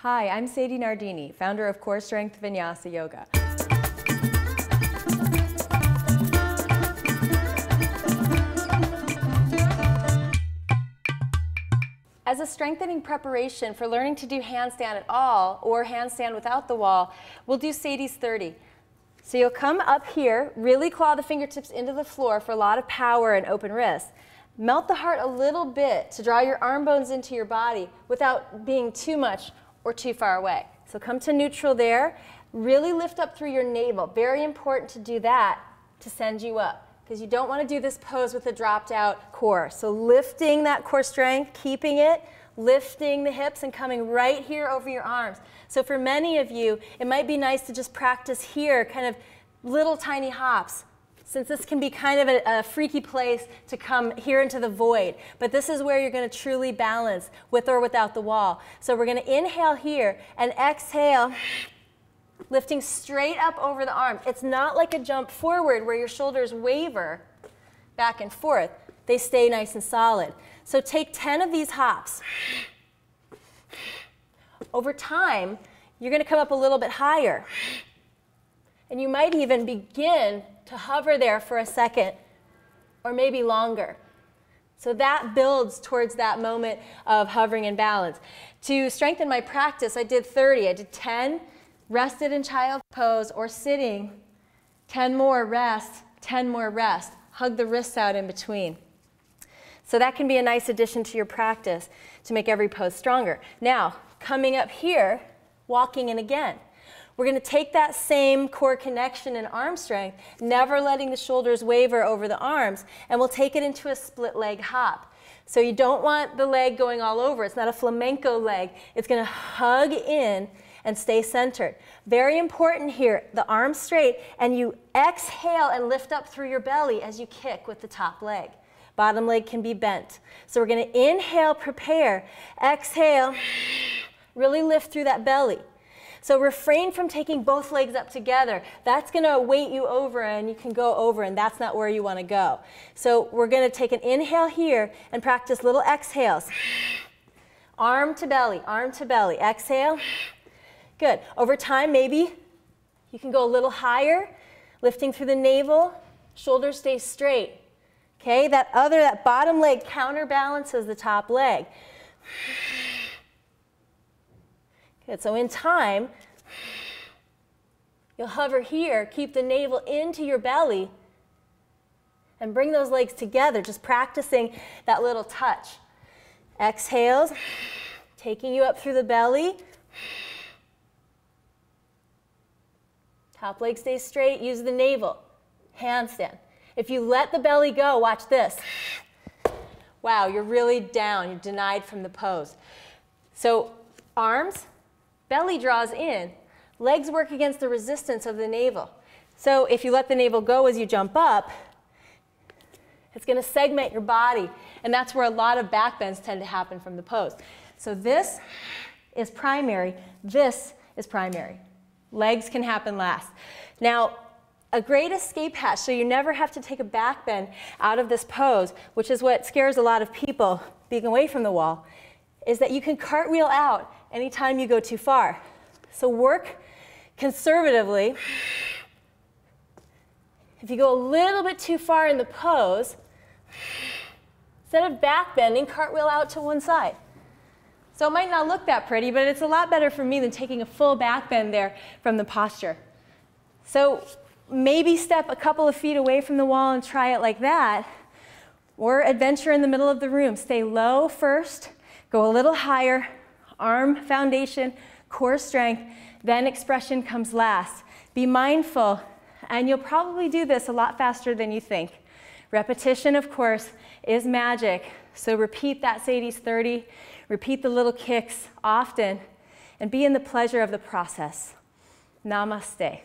Hi, I'm Sadie Nardini, founder of Core Strength Vinyasa Yoga. As a strengthening preparation for learning to do handstand at all or handstand without the wall, we'll do Sadie's 30. So you'll come up here, really claw the fingertips into the floor for a lot of power and open wrists. Melt the heart a little bit to draw your arm bones into your body without being too much or too far away. So come to neutral there. Really lift up through your navel. Very important to do that to send you up, because you don't want to do this pose with a dropped out core. So lifting that core strength, keeping it, lifting the hips and coming right here over your arms. So for many of you, it might be nice to just practice here, kind of little tiny hops, since this can be kind of a freaky place to come here into the void. But this is where you're going to truly balance with or without the wall. So we're going to inhale here and exhale, lifting straight up over the arm. It's not like a jump forward where your shoulders waver back and forth. They stay nice and solid. So take 10 of these hops. Over time, you're going to come up a little bit higher. And you might even begin to hover there for a second or maybe longer. So that builds towards that moment of hovering and balance. To strengthen my practice, I did 30. I did 10, rested in child's pose or sitting, 10 more rest, 10 more rest. Hug the wrists out in between. So that can be a nice addition to your practice to make every pose stronger. Now, coming up here, walking in again. We're going to take that same core connection and arm strength, never letting the shoulders waver over the arms, and we'll take it into a split leg hop. So you don't want the leg going all over. It's not a flamenco leg. It's going to hug in and stay centered. Very important here, the arms straight, and you exhale and lift up through your belly as you kick with the top leg. Bottom leg can be bent. So we're going to inhale, prepare, exhale, really lift through that belly. So refrain from taking both legs up together. That's going to weight you over and you can go over, and that's not where you want to go. So we're going to take an inhale here and practice little exhales. Arm to belly, exhale. Good. Over time, maybe you can go a little higher, lifting through the navel, shoulders stay straight. Okay, that bottom leg counterbalances the top leg. Good, so in time, you'll hover here, keep the navel into your belly, and bring those legs together, just practicing that little touch. Exhales, taking you up through the belly. Top leg stays straight, use the navel. Handstand. If you let the belly go, watch this. Wow, you're really down, you're denied from the pose. So arms, belly draws in, legs work against the resistance of the navel. So if you let the navel go as you jump up, it's going to segment your body, and that's where a lot of back bends tend to happen from the pose. So this is primary, this is primary. Legs can happen last. Now, a great escape hatch, so you never have to take a back bend out of this pose, which is what scares a lot of people being away from the wall, is that you can cartwheel out anytime you go too far. So work conservatively. If you go a little bit too far in the pose, instead of back bending, cartwheel out to one side. So it might not look that pretty, but it's a lot better for me than taking a full back bend there from the posture. So maybe step a couple of feet away from the wall and try it like that, or adventure in the middle of the room. Stay low first, go a little higher, arm foundation, core strength, then expression comes last. Be mindful, and you'll probably do this a lot faster than you think. Repetition, of course, is magic. So repeat that Sadie's 30, repeat the little kicks often, and be in the pleasure of the process. Namaste.